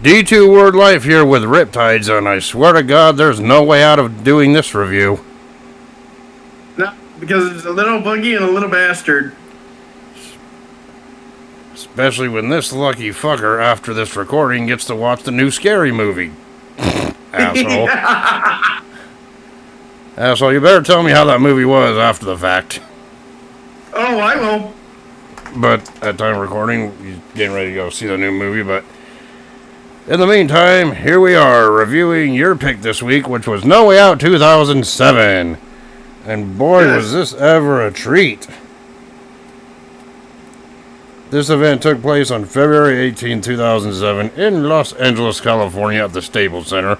D2 Word Life here with Riptidz, and I swear to God there's no way out of doing this review. No, because it's a little boogie and a little bastard. Especially when this lucky fucker, after this recording, gets to watch the new Scary Movie. Asshole. Asshole, you better tell me how that movie was after the fact. Oh, I will. But at time of recording, he's getting ready to go see the new movie, but in the meantime, here we are reviewing your pick this week, which was No Way Out 2007. And boy, Yes. was this ever a treat. This event took place on February 18, 2007 in Los Angeles, California at the Staples Center.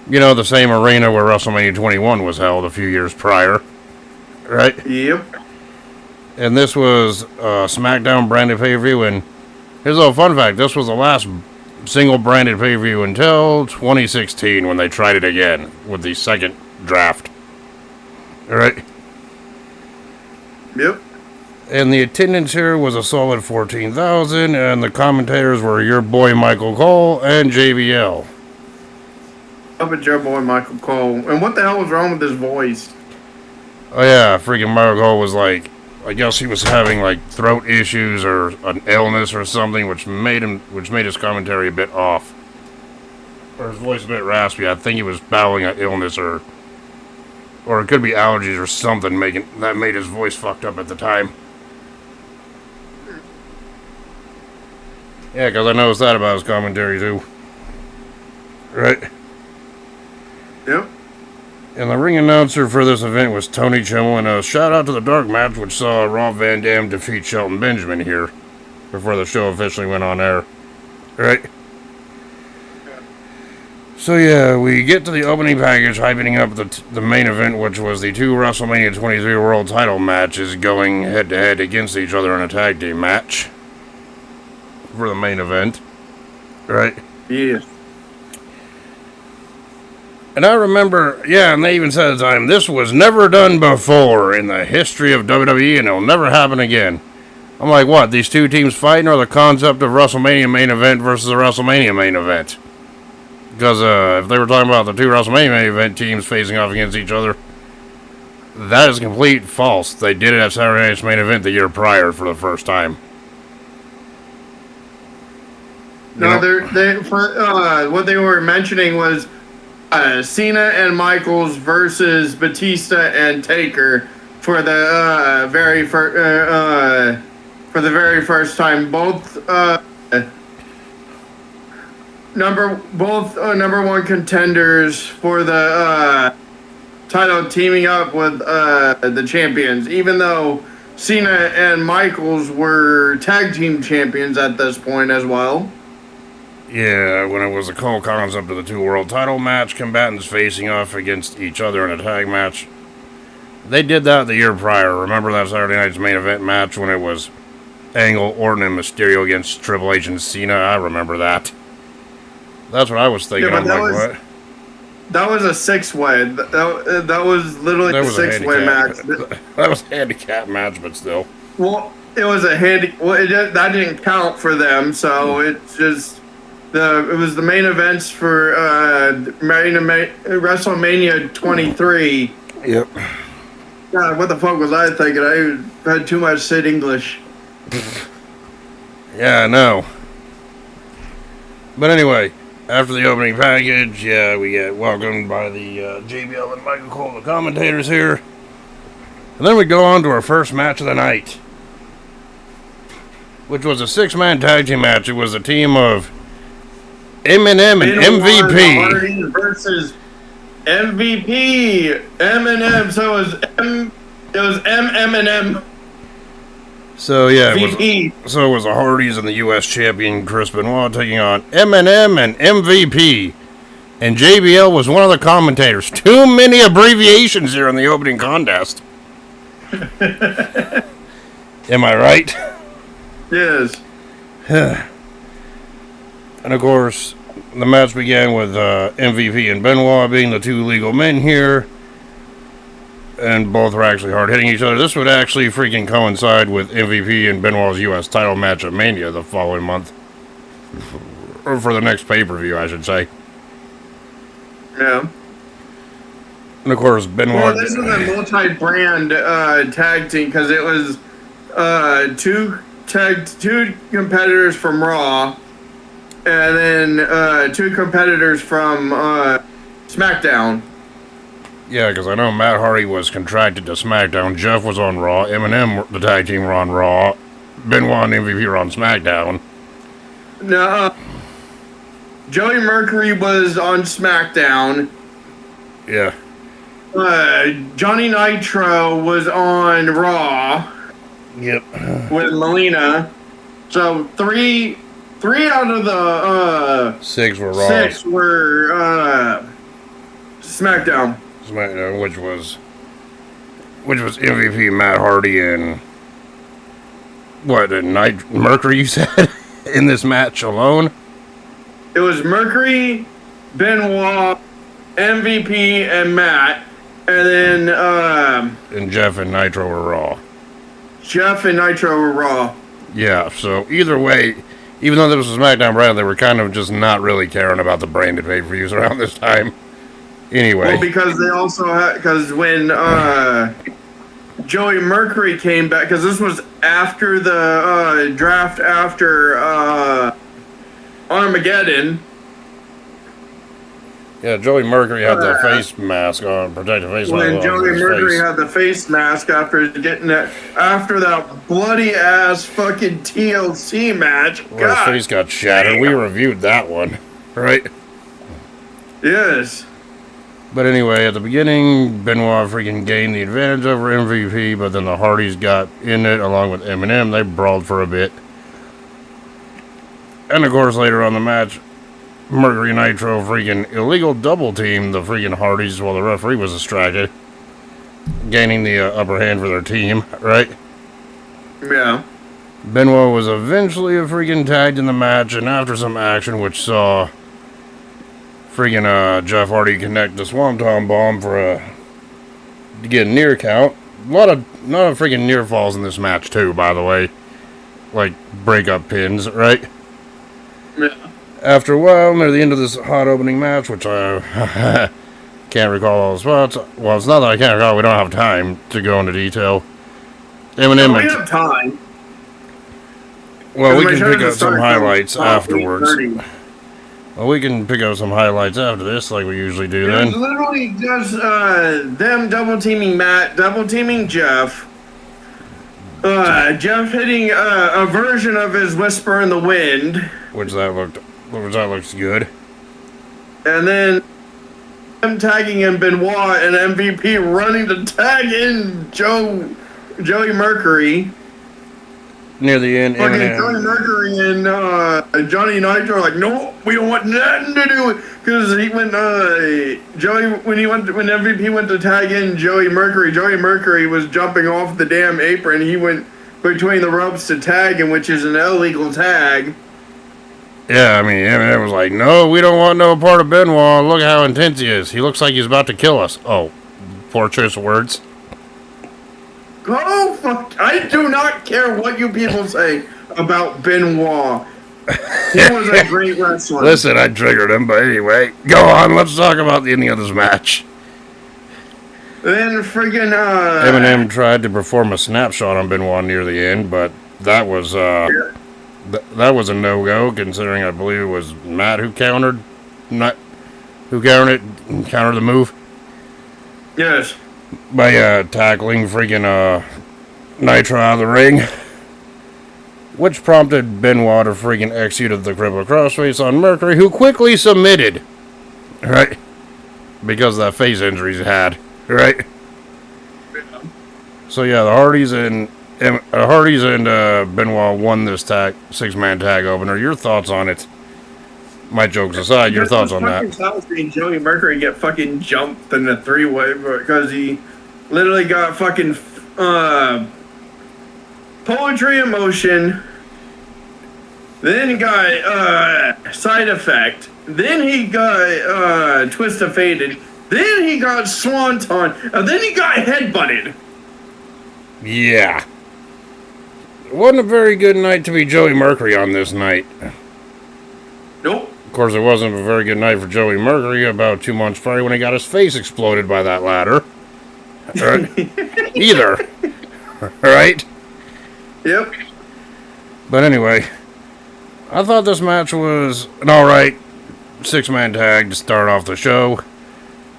You know, the same arena where WrestleMania 21 was held a few years prior. Right? Yep. And this was a SmackDown branded pay-per-view, and here's a little fun fact, this was the last single branded pay-per-view until 2016 when they tried it again with the second draft. Alright? Yep. And the attendance here was a solid 14,000, and the commentators were your boy Michael Cole and JBL. Up at your boy Michael Cole. And what the hell was wrong with his voice? Oh yeah, freaking Michael Cole was like, I guess he was having like throat issues or an illness or something, which made his commentary a bit off, or his voice a bit raspy. I think he was battling an illness, or it could be allergies or something that made his voice fucked up at the time. Yeah, because I noticed that about his commentary too. Right. Yep. And the ring announcer for this event was Tony Chimmel, and a shout out to the dark match, which saw Rob Van Dam defeat Shelton Benjamin here before the show officially went on air. Right? So yeah, we get to the opening package, hyping up the main event, which was the two WrestleMania 23 World Title matches going head to head against each other in a tag team match for the main event. Right? Yes. And I remember, yeah, and they even said at the time, this was never done before in the history of WWE, and it'll never happen again. I'm like, what, these two teams fighting, or the concept of WrestleMania main event versus the WrestleMania main event? Because if they were talking about the two WrestleMania main event teams facing off against each other, that is complete false. They did it at Saturday Night's Main Event the year prior for the first time. No, what they were mentioning was Cena and Michaels versus Batista and Taker for the very first time. Both number one contenders for the title, teaming up with the champions. Even though Cena and Michaels were tag team champions at this point as well. Yeah, when it was a cool concept of the two world title match, combatants facing off against each other in a tag match. They did that the year prior. Remember that Saturday Night's Main Event match when it was Angle, Orton, and Mysterio against Triple H and Cena? I remember that. That's what I was thinking. Yeah, I'm like, what? That was a six-way. That was literally the six-way match. That was a handicap match, but still. Well, it was a that didn't count for them, so it's just... It was the main events for WrestleMania 23. Yep. God, what the fuck was I thinking? I had too much Sid English. Yeah, I know. But anyway, after the opening package, yeah, we get welcomed by the JBL and Michael Cole, the commentators here. And then we go on to our first match of the night, which was a six-man tag team match. It was a team of Eminem and MVP versus MVP. Eminem. So it was Eminem. So yeah, it was the Hardys and the U.S. champion Chris Benoit taking on Eminem and MVP. And JBL was one of the commentators. Too many abbreviations here in the opening contest. Am I right? Yes. And of course, the match began with MVP and Benoit being the two legal men here. And both were actually hard hitting each other. This would actually freaking coincide with MVP and Benoit's U.S. title match at Mania the following month. or for the next pay-per-view, I should say. Yeah. And of course, Benoit. Well, this is a multi-brand tag team because it was two competitors from Raw, and then two competitors from SmackDown. Yeah, because I know Matt Hardy was contracted to SmackDown. Jeff was on Raw. Eminem, the tag team, were on Raw. Benoit and MVP were on SmackDown. No, Joey Mercury was on SmackDown. Yeah. Johnny Nitro was on Raw. Yep. With Melina. So three out of the 6 were Raw. 6 were SmackDown. SmackDown, which was MVP Matt Hardy and Mercury, you said, in this match alone? It was Mercury, Benoit, MVP, and Matt, and then and Jeff and Nitro were Raw. Jeff and Nitro were Raw. Yeah, so either way, even though this was SmackDown brand, they were kind of just not really caring about the branded pay-per-views around this time. Anyway. Well, because they also had, because when Joey Mercury came back, because this was after the draft after Armageddon. Yeah, Joey Mercury had the face mask on, protective face mask. When Joey Mercury had the face mask after getting after that bloody ass fucking TLC match. Well, his face got shattered. We reviewed that one, right? Yes. But anyway, at the beginning, Benoit freaking gained the advantage over MVP, but then the Hardys got in it along with Eminem. They brawled for a bit. And of course, later on the match, Mercury Nitro freaking illegal double team the freaking Hardys while the referee was distracted, gaining the upper hand for their team, right? Yeah. Benoit was eventually freaking tagged in the match, and after some action, which saw freaking Jeff Hardy connect the Swanton Bomb to get a near count. A lot of freaking near falls in this match too, by the way, like breakup pins, right? Yeah. After a while, near the end of this hot opening match, which I can't recall all the spots. Well, it's not that I can't recall. We don't have time to go into detail. Eminem. We have time. Well, we can pick up some highlights afterwards. Well, we can pick up some highlights after this, like we usually do. Then It was literally just them double teaming Matt, double teaming Jeff. Jeff hitting a version of his Whisper in the Wind. which that looks good. And then him tagging in Benoit and MVP running to tag in Joey Mercury. Near the end, Fucking Eminem. Joey Mercury and Johnny Nitro are like, no, we don't want nothing to do with, because when MVP went to tag in Joey Mercury was jumping off the damn apron. He went between the ropes to tag him, which is an illegal tag. Yeah, I mean, Eminem was like, no, we don't want no part of Benoit. Look how intense he is. He looks like he's about to kill us. Oh, poor choice of words. Go fuck! I do not care what you people say about Benoit. He was a great wrestler. Listen, I triggered him, but anyway, go on. Let's talk about the ending of this match. Then friggin' Eminem tried to perform a snapshot on Benoit near the end, but that was that was a no-go, considering I believe it was Matt who countered the move. Yes. By tackling freaking Nitro out of the ring, which prompted Benoit to freaking execute the cripple crossface on Mercury, who quickly submitted, right? Because of that face injury he had, right? Yeah. So yeah, the Hardys and Benoit won this six-man tag opener. Your thoughts on it? My jokes aside, your thoughts on that? Seeing Joey Mercury get fucking jumped in the three-way because he literally got fucking poetry in motion. Then he got side effect. Then he got twist of faded. Then he got swanton. And then he got headbutted. Yeah. It wasn't a very good night to be Joey Mercury on this night. Nope. Of course, it wasn't a very good night for Joey Mercury about 2 months prior when he got his face exploded by that ladder. Either. Right? Yep. But anyway, I thought this match was an alright 6-man tag to start off the show.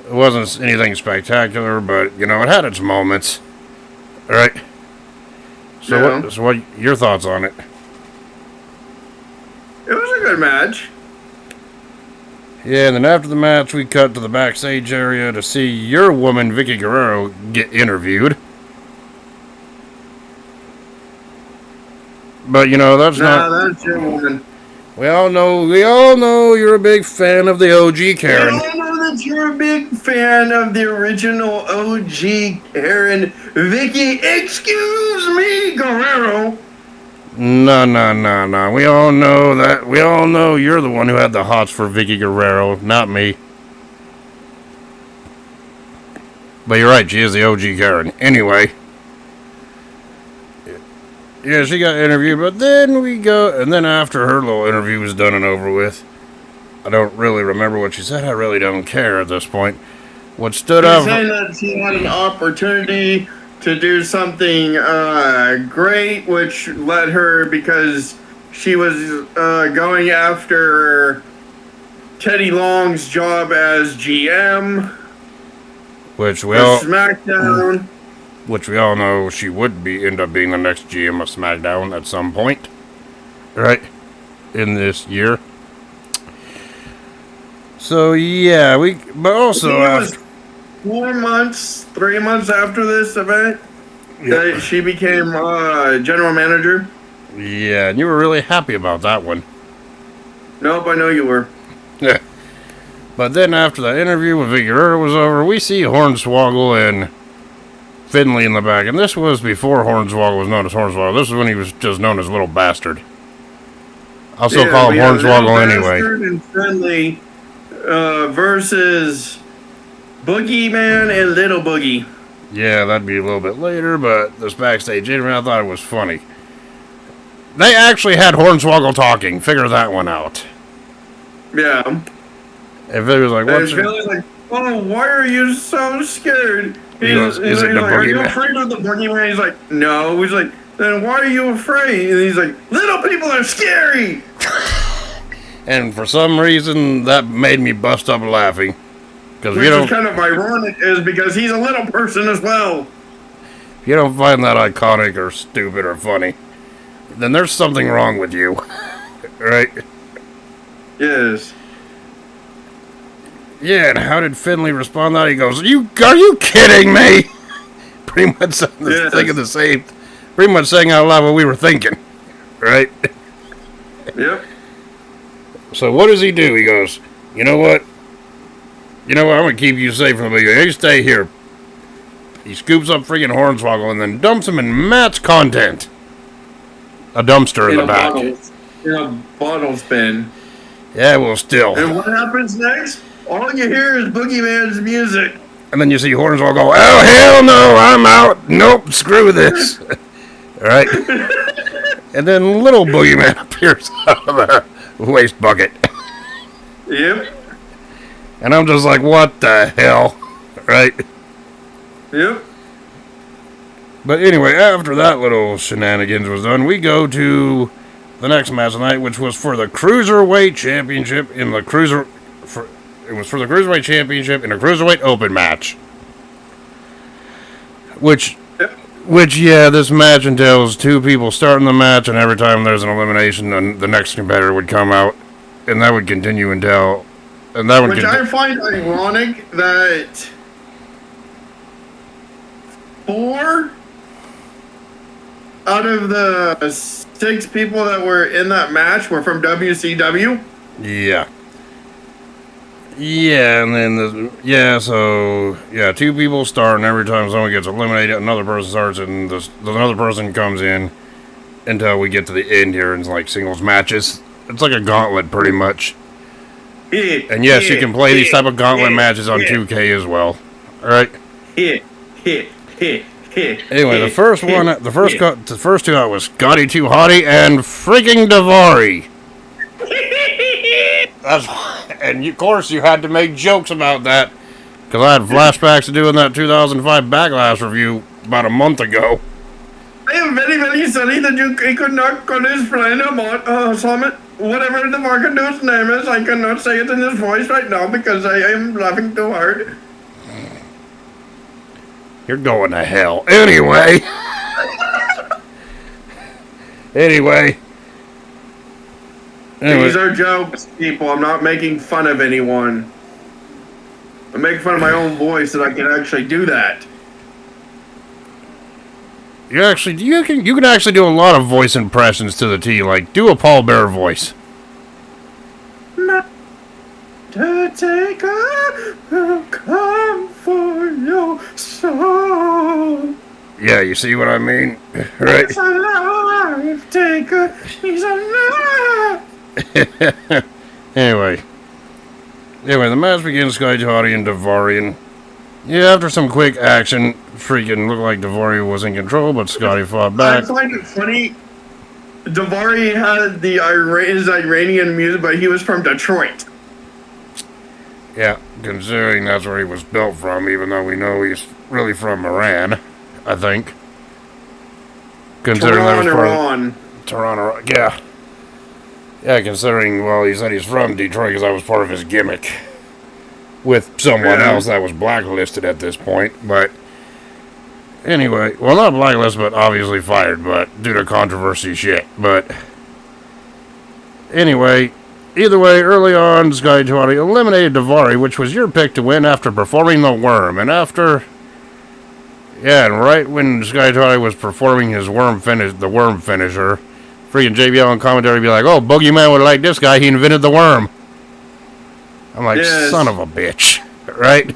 It wasn't anything spectacular, but, you know, it had its moments. Alright? So, Yeah. what your thoughts on it? It was a good match. Yeah, and then after the match, we cut to the backstage area to see your woman, Vicky Guerrero, get interviewed. But, you know, that's not... That's your woman. We all know you're a big fan of the OG Karen. I know that you're a big fan of the original OG Karen. Vicky, excuse me, Guerrero. No. We all know that. We all know you're the one who had the hots for Vicky Guerrero, not me. But you're right, she is the OG Karen. Anyway. Yeah, she got interviewed, but then and then after her little interview was done and over with, I don't really remember what she said. I really don't care at this point. What stood out... She said that she had an opportunity to do something great, which led her, because she was going after Teddy Long's job as GM. Which we all... SmackDown. Which we all know she would end up being the next GM of SmackDown at some point. Right? In this year. So, yeah, but also after... 4 months, 3 months after this event, that she became general manager. Yeah, and you were really happy about that one. Nope, I know you were. Yeah. But then after the interview with Vicky Guerrero was over, we see Hornswoggle and Finley in the back. And this was before Hornswoggle was known as Hornswoggle. This is when he was just known as Little Bastard. I'll still call him Hornswoggle anyway. Bastard and Finley versus Boogeyman and Little Boogie. Yeah, that'd be a little bit later, but this backstage interview, I thought it was funny. They actually had Hornswoggle talking. Figure that one out. Yeah. If it was like, what's your... like, oh, why are you so scared? Is it the are you Boogeyman? afraid of the Boogeyman? He's like, no. He's like, then why are you afraid? And he's like, little people are scary. And for some reason, that made me bust up laughing. Which is kind of ironic, is because he's a little person as well. If you don't find that iconic or stupid or funny, then there's something wrong with you. Right? Yes. Yeah, and how did Finley respond to that? He goes, are you kidding me? Pretty much thinking the same. Pretty much saying out loud what we were thinking. Right? Yep. So what does he do? He goes, you know what? I'm going to keep you safe from the beginning. You stay here. He scoops up freaking Hornswoggle and then dumps him in Matt's content. A dumpster in the back. In a bottle spin. Yeah, well, still. And what happens next? All you hear is Boogeyman's music. And then you see Hornswoggle go, oh, hell no, I'm out. Nope, screw this. All right? And then little Boogeyman appears out of the waste bucket. Yep. And I'm just like, what the hell? Right? Yep. But anyway, after that little shenanigans was done, we go to the next match of the night, which was for the Cruiserweight Championship it was for the Cruiserweight Championship in a Cruiserweight Open match. Which, this match entails two people starting the match, and every time there's an elimination, then the next competitor would come out, and that would continue until... I find ironic that 4 out of the 6 people that were in that match were from WCW. Yeah. Yeah, and then two people start, and every time someone gets eliminated, another person starts, and another person comes in until we get to the end here, and it's like singles matches. It's like a gauntlet, pretty much. And yes, you can play these type of gauntlet matches on 2K as well. All right. Anyway, the first two out was Scotty Too Hottie and freaking Davari. That's and of course you had to make jokes about that because I had flashbacks to doing that 2005 Backlash review about a month ago. I am very, very sorry that he could not call his friend about Summit, whatever the fucking dude's name is. I cannot say it in his voice right now because I am laughing too hard. You're going to hell. Anyway. Anyway. These are jokes, people. I'm not making fun of anyone. I'm making fun of my own voice that I can actually do that. You can actually do a lot of voice impressions to the T. Like, do a Paul Bear voice. Not to take a come for your soul. Yeah, you see what I mean? Right? He's alive, taker. He's alive. Anyway, the match begins. Sky Toddy and Devarian. Yeah, after some quick action, freaking looked like Daivari was in control, but Scotty fought back. I find it funny. Daivari had his Iranian music, but he was from Detroit. Yeah, considering that's where he was built from, even though we know he's really from Iran, I think. Considering that was Iran. Toronto, yeah. Yeah, considering, well, he said he's from Detroit because that was part of his gimmick. With someone else that was blacklisted at this point, but anyway, well, not blacklisted, but obviously fired, but due to controversy shit, but anyway, either way, early on, Sky Toddy eliminated Daivari, which was your pick to win after performing the worm, and after, yeah, and right when Sky Toddy was performing his worm finisher, freaking JBL on commentary be like, oh, Boogeyman would like this guy, he invented the worm. I'm like, yes. Son of a bitch, right?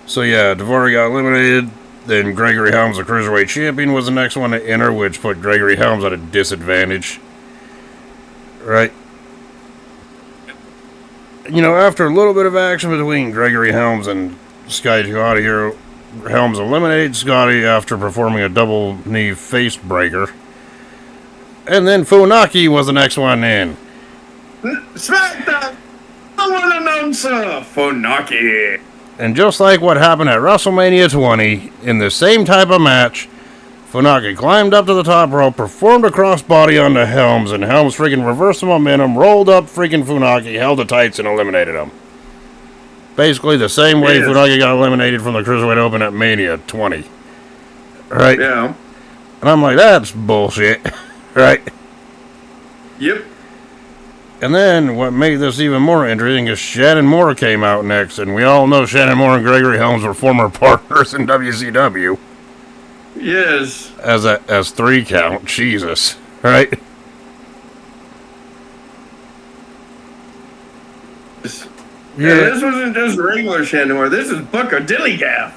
So yeah, Daivari got eliminated. Then Gregory Helms, the Cruiserweight Champion, was the next one to enter, which put Gregory Helms at a disadvantage. Right? You know, after a little bit of action between Gregory Helms and Sky Toddy here, Helms eliminated Scotty after performing a double knee face breaker. And then Funaki was the next one in. SmackDown! Someone announcer! Funaki! And just like what happened at WrestleMania 20, in the same type of match, Funaki climbed up to the top rope, performed a crossbody onto Helms, and Helms freaking reversed the momentum, rolled up freaking Funaki, held the tights, and eliminated him. Basically the same way Funaki got eliminated from the Cruiserweight Open at Mania 20. Right? Yeah. And I'm like, that's bullshit. Right? Yep. And then, what made this even more interesting is Shannon Moore came out next, and we all know Shannon Moore and Gregory Helms were former partners in WCW. Yes. As 3 count, Jesus, right? Yeah, this wasn't just regular Shannon Moore, this is Booker Dillygaff.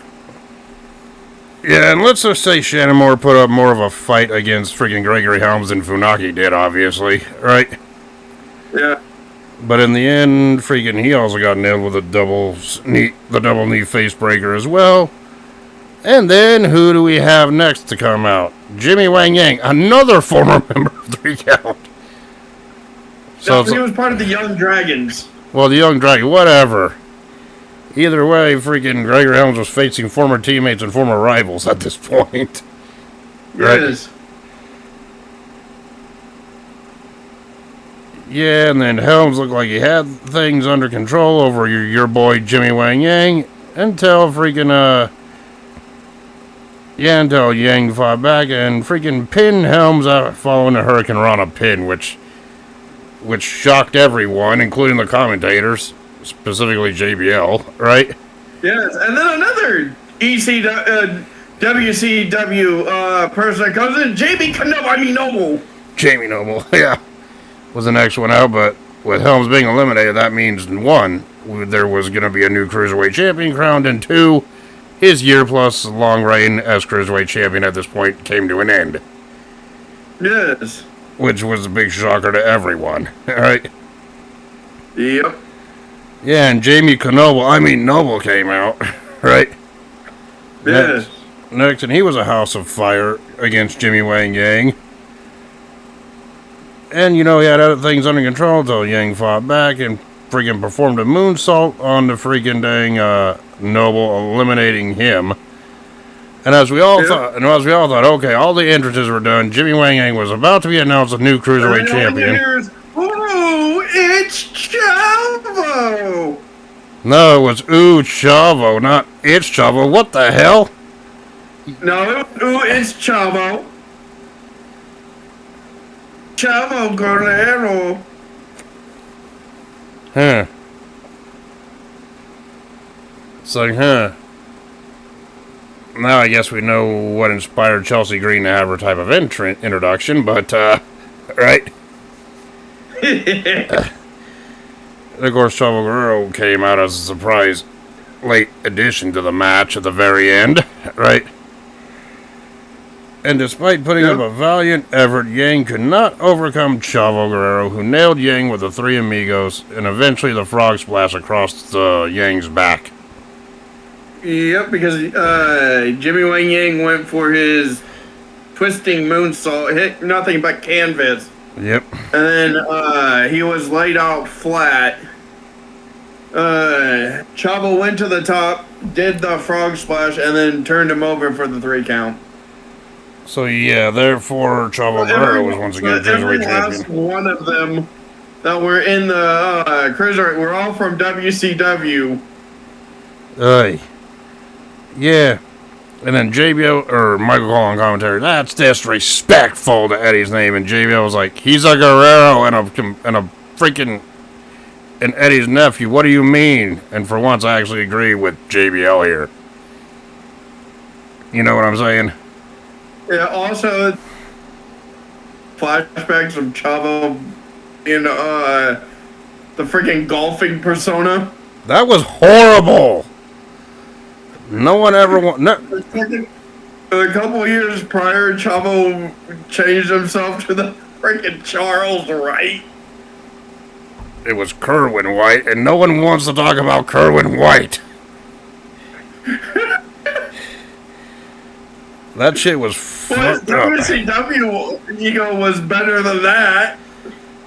Yeah, and let's just say Shannon Moore put up more of a fight against freaking Gregory Helms than Funaki did, obviously, right? Yeah. But in the end, freaking he also got nailed with a double knee face breaker as well. And then who do we have next to come out? Jimmy Wang Yang, another former member of 3 Count. So he was part of the Young Dragons. Well, the Young Dragon, whatever. Either way, freaking Gregory Helms was facing former teammates and former rivals at this point. Right? Yes. Yeah, and then Helms looked like he had things under control over your boy Jimmy Wang Yang until freaking, until Yang fought back and freaking pinned Helms out following a Hurricane Rana pin, which shocked everyone, including the commentators, specifically JBL, right? Yes, and then another WCW person that comes in, Jamie Noble, yeah. Was the next one out, but with Helms being eliminated, that means 1, there was going to be a new Cruiserweight Champion crowned, and 2, his year-plus long reign as Cruiserweight Champion at this point came to an end. Yes. Which was a big shocker to everyone, right? Yep. Yeah, and Noble came out, right? Yes. Next, and he was a house of fire against Jimmy Wang Yang. And, he had other things under control until Yang fought back and freaking performed a moonsault on the freaking dang Noble, eliminating him. And as we all thought, okay, all the entrances were done. Jimmy Wang Yang was about to be announced a new cruiserweight champion. Ooh, it's Chavo! No, it was Ooh Chavo, not It's Chavo. What the hell? No, ooh, it's Chavo. Chavo Guerrero. Huh. It's like, huh. Now I guess we know what inspired Chelsea Green to have her type of introduction, but, right? Of course, Chavo Guerrero came out as a surprise late addition to the match at the very end, right? And despite putting up a valiant effort, Yang could not overcome Chavo Guerrero, who nailed Yang with the Three Amigos, and eventually the Frog Splash across Yang's back. Yep, because Jimmy Wang Yang went for his twisting moonsault, hit nothing but canvas. Yep. And then he was laid out flat. Chavo went to the top, did the frog splash, and then turned him over for the 3 count. So yeah, therefore Chavo Guerrero was once again cruiserweight champion. Last one of them that were in the cruiserweight were all from WCW. Yeah. And then JBL, or Michael Cole on commentary, that's disrespectful to Eddie's name. And JBL was like, he's a Guerrero and a freaking, and Eddie's nephew. What do you mean? And for once, I actually agree with JBL here. You know what I'm saying? Yeah, also, flashbacks of Chavo in the freaking golfing persona. That was horrible. No one ever A couple years prior, Chavo changed himself to the freaking Charles Wright. It was Kerwin White, and no one wants to talk about Kerwin White. That shit was fucked up. WCW ego was better than that.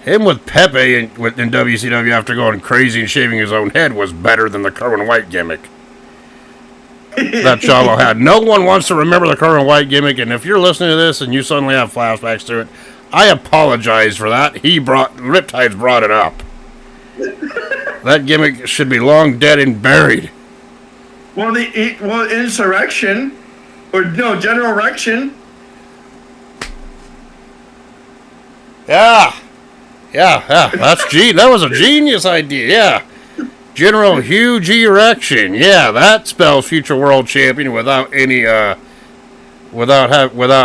Him with Pepe in WCW after going crazy and shaving his own head was better than the Kerwin White gimmick that Chavo had. No one wants to remember the Kerwin White gimmick, and if you're listening to this and you suddenly have flashbacks to it, I apologize for that. Riptid's brought it up. That gimmick should be long dead and buried. Well, Insurrection, or no, General Erection. Yeah. That was a genius idea. Yeah. General Huge Erection. Yeah, that spells future world champion without any without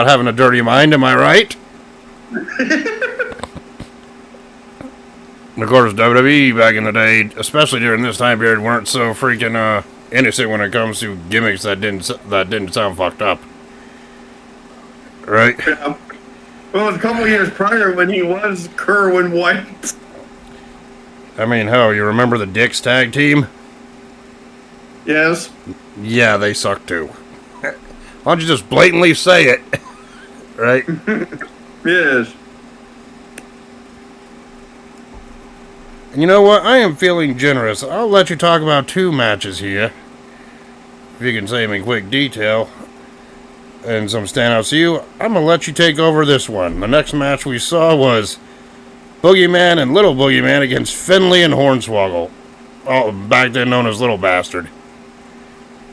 having a dirty mind, am I right? Of course, WWE back in the day, especially during this time period, weren't so freaking innocent when it comes to gimmicks that didn't sound fucked up. Right? Yeah. Well, it was a couple years prior when he was Kerwin White. I mean, hell, you remember the Dicks tag team? Yes. Yeah, they suck too. Why don't you just blatantly say it? Right? Yes. And you know what? I am feeling generous. I'll let you talk about 2 matches here. If you can say them in quick detail. And some standouts to you, I'm going to let you take over this one. The next match we saw was Boogeyman and Little Boogeyman against Finley and Hornswoggle. Oh, back then known as Little Bastard.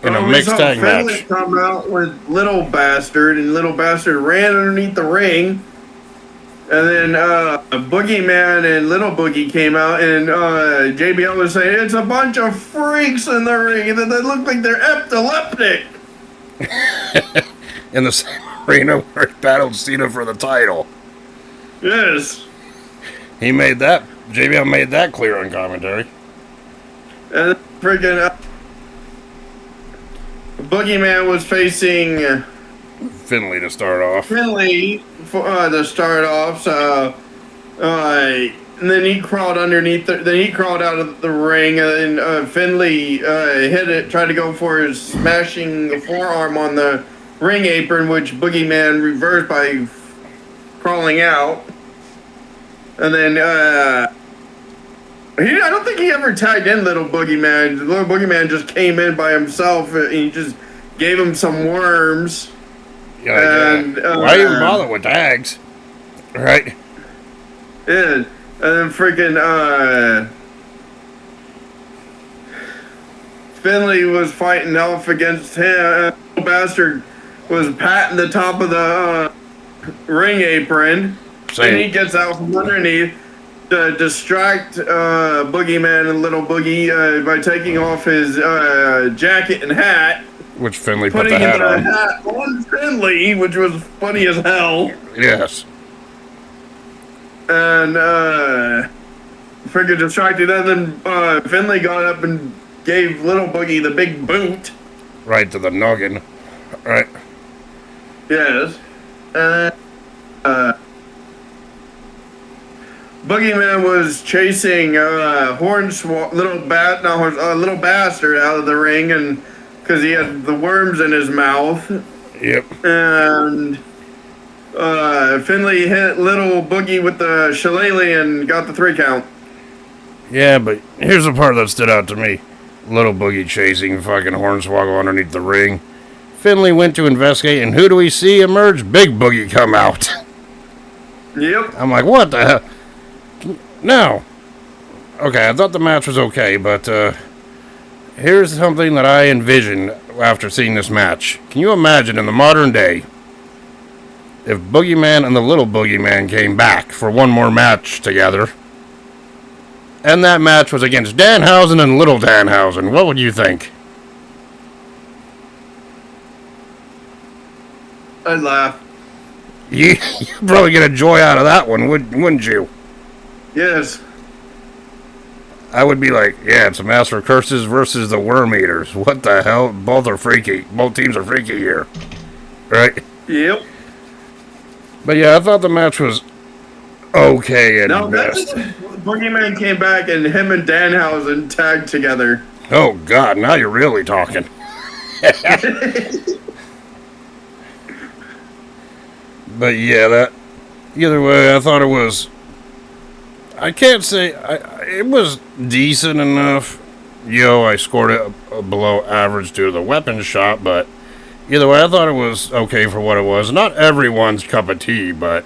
In a mixed tag Finley match. Come out with Little Bastard, and Little Bastard ran underneath the ring. And then Boogeyman and Little Boogie came out, and JBL was saying, it's a bunch of freaks in the ring, and then they look like they're epileptic. In the same arena where he battled Cena for the title. Yes. JBL made that clear on commentary. And freaking Boogeyman was facing Finley to start off. Finley to start off, so and then he crawled underneath. Then he crawled out of the ring, and then Finley hit it, tried to go for his smashing the forearm on the ring apron, which Boogeyman reversed by crawling out. And then I don't think he ever tagged in Little Boogeyman. Little Boogeyman just came in by himself and he just gave him some worms. Yeah, and, why even bother with tags? Right? Yeah. And then freaking Finley was fighting off against him. Little bastard was patting the top of the ring apron. Same. And he gets out from underneath to distract Boogeyman and Little Boogie by taking off his jacket and hat. Which Finley put the hat on. Hat on Finley, which was funny as hell. Yes. And freaking distracted. And then Finley got up and gave Little Boogie the big boot. Right to the noggin. Right. Yes. Boogeyman was chasing Little Bastard out of the ring, and because he had the worms in his mouth. Yep. And Finley hit Little Boogie with the shillelagh and got the 3 count. Yeah, but here's the part that stood out to me. Little Boogie chasing fucking Hornswoggle underneath the ring. Finley went to investigate, and who do we see emerge? Big Boogie come out. Yep. I'm like, what the hell? No. Okay, I thought the match was okay, but here's something that I envisioned after seeing this match. Can you imagine in the modern day if Boogeyman and the Little Boogeyman came back for one more match together, and that match was against Danhausen and Little Danhausen? What would you think? I'd laugh. You'd probably get a joy out of that one, wouldn't you? Yes. I would be like, yeah, it's a Master of Curses versus the Worm Eaters. What the hell? Both are freaky. Both teams are freaky here. Right? Yep. But yeah, I thought the match was okay at best. Boogeyman came back and him and Danhausen tagged together. Oh, God, now you're really talking. But yeah, either way, I thought it was... I can't say... it was decent enough. I scored it below average due to the weapon shot, but either way, I thought it was okay for what it was. Not everyone's cup of tea, but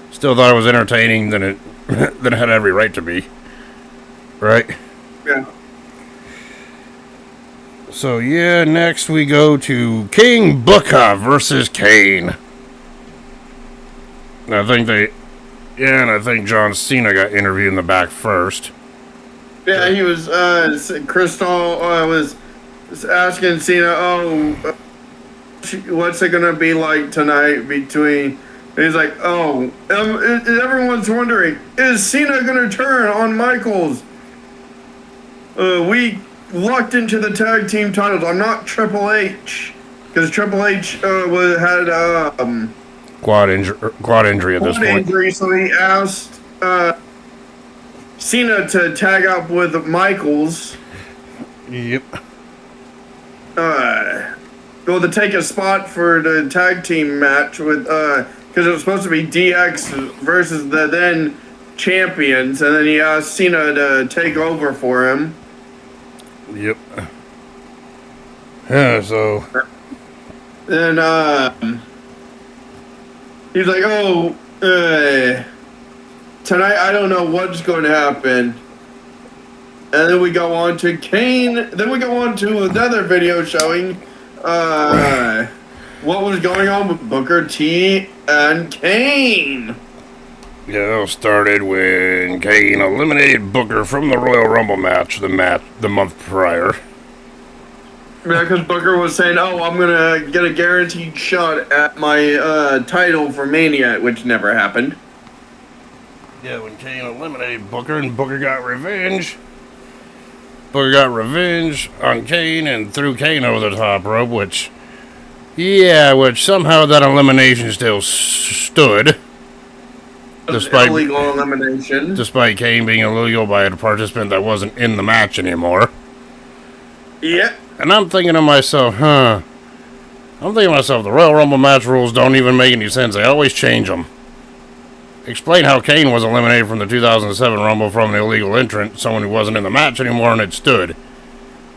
still thought it was entertaining than it had every right to be. Right? Yeah. So yeah, next we go to King Booker versus Kane. And I think John Cena got interviewed in the back first. Yeah, he was, Crystal was asking Cena, what's it gonna be like tonight between... He's like, everyone's wondering, is Cena gonna turn on Michaels? We lucked into the tag team titles. I'm not Triple H, because Triple H had quad injury at this point. So he asked Cena to tag up with Michaels. Yep. To take a spot for the tag team match with because it was supposed to be DX versus the then champions, and then he asked Cena to take over for him. Yep. Yeah, so... Then, he's like, tonight I don't know what's going to happen. And then we go on to Kane. Then we go on to another video showing what was going on with Booker T and Kane. Yeah, it all started when Kane eliminated Booker from the Royal Rumble match, the month prior. Yeah, because Booker was saying, I'm going to get a guaranteed shot at my title for Mania, which never happened. Yeah, when Kane eliminated Booker and Booker got revenge. Booker got revenge on Kane and threw Kane over the top rope, which somehow that elimination still stood. Despite illegal elimination. Despite Kane being illegal by a participant that wasn't in the match anymore. Yeah. And I'm thinking to myself, the Royal Rumble match rules don't even make any sense. They always change them. explain how Kane was eliminated from the 2007 Rumble from an illegal entrant, someone who wasn't in the match anymore, and it stood.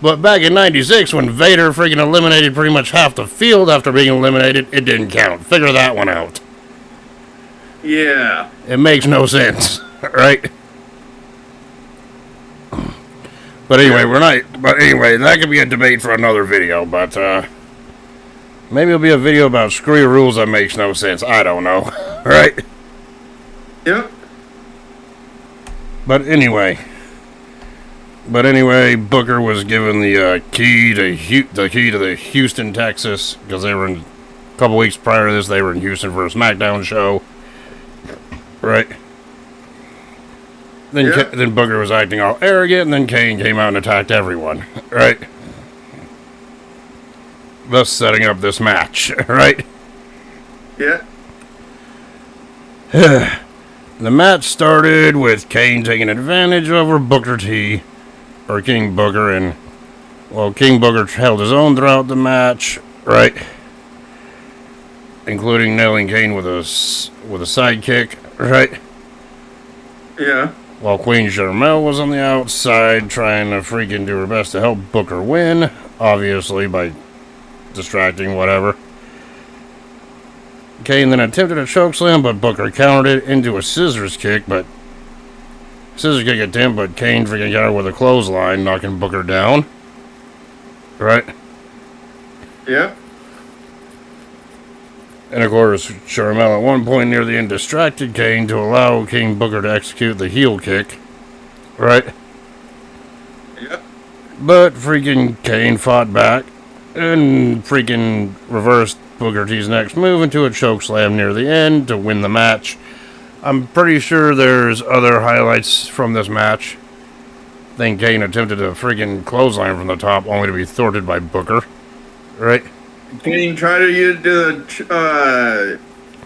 But back in 96, when Vader freaking eliminated pretty much half the field after being eliminated, it didn't count. Figure that one out. Yeah. It makes no sense, right? But anyway, that could be a debate for another video, but maybe it'll be a video about screwy rules that makes no sense. I don't know, right? Yep. But anyway, Booker was given the key to the Houston, Texas, because they were a couple weeks prior to this. They were in Houston for a SmackDown show, right? Then Booker was acting all arrogant, and then Kane came out and attacked everyone, right? Thus setting up this match, right? Yeah. The match started with Kane taking advantage over Booker T, or King Booker, and King Booker held his own throughout the match, right? Including nailing Kane with a sidekick, right? Yeah. While Queen Sharmell was on the outside trying to freaking do her best to help Booker win, obviously by distracting whatever. Kane then attempted a chokeslam, but Booker countered it into a scissors kick attempt, but Kane freaking got her with a clothesline, knocking Booker down. Right? Yep. And of course, Sharmell at one point near the end distracted Kane to allow King Booker to execute the heel kick. Right? Yep. But freaking Kane fought back and freaking reversed Booker T's next move into a chokeslam near the end to win the match. I'm pretty sure there's other highlights from this match. I think Kane attempted a freaking clothesline from the top only to be thwarted by Booker. Right? Kane tried to use the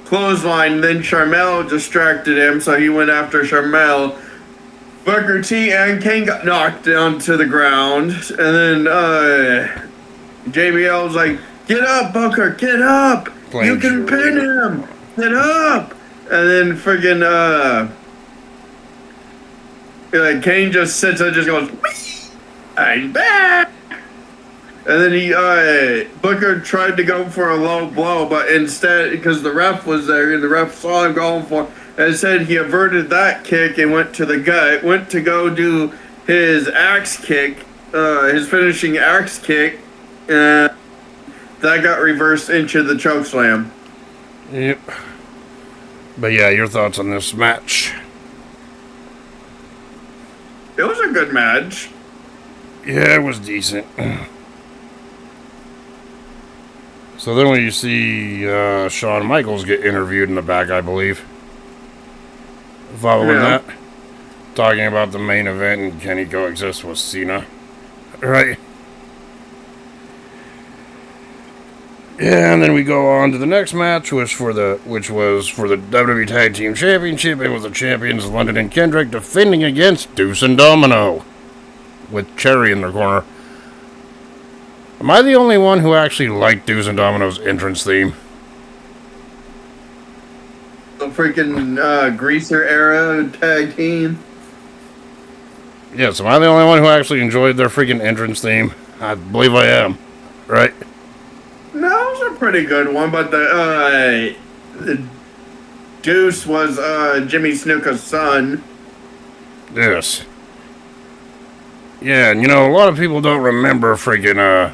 clothesline, then Sharmell distracted him, so he went after Sharmell. Booker T and Kane got knocked down to the ground, and then JBL was like, "Get up, Booker, get up! You can pin him! Get up!" And then friggin' Kane just sits and just goes, "Whee! I'm back!" And then Booker tried to go for a low blow, but instead, because the ref was there and the ref saw him going for it, and instead he averted that kick and went to the gut, went to go do his axe kick, his finishing axe kick, and that got reversed into the chokeslam. Yep. But yeah, your thoughts on this match? It was a good match. Yeah, it was decent. So then when you see Shawn Michaels get interviewed in the back, I believe. Following that, talking about the main event and can he coexist with Cena. Right? Yeah, and then we go on to the next match, which was for the WWE Tag Team Championship. It was the champions London and Kendrick defending against Deuce and Domino, with Cherry in their corner. Am I the only one who actually liked Deuce and Domino's entrance theme? The freaking Greaser era tag team. Yes, am I the only one who actually enjoyed their freaking entrance theme? I believe I am. Right? No, it was a pretty good one, but the Deuce was Jimmy Snuka's son. Yes. Yeah, and a lot of people don't remember freaking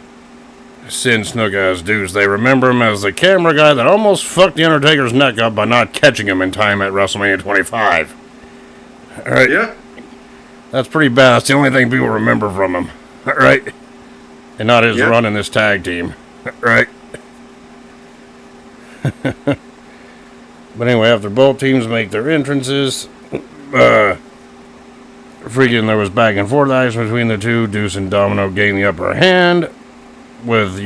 Sin Snuka as Deuce. They remember him as the camera guy that almost fucked The Undertaker's neck up by not catching him in time at WrestleMania 25. Alright? Yep. That's pretty bad. That's the only thing people remember from him. Right? And not his run in this tag team. Right? But anyway, after both teams make their entrances, freaking there was back and forth action between the two. Deuce and Domino gained the upper hand with,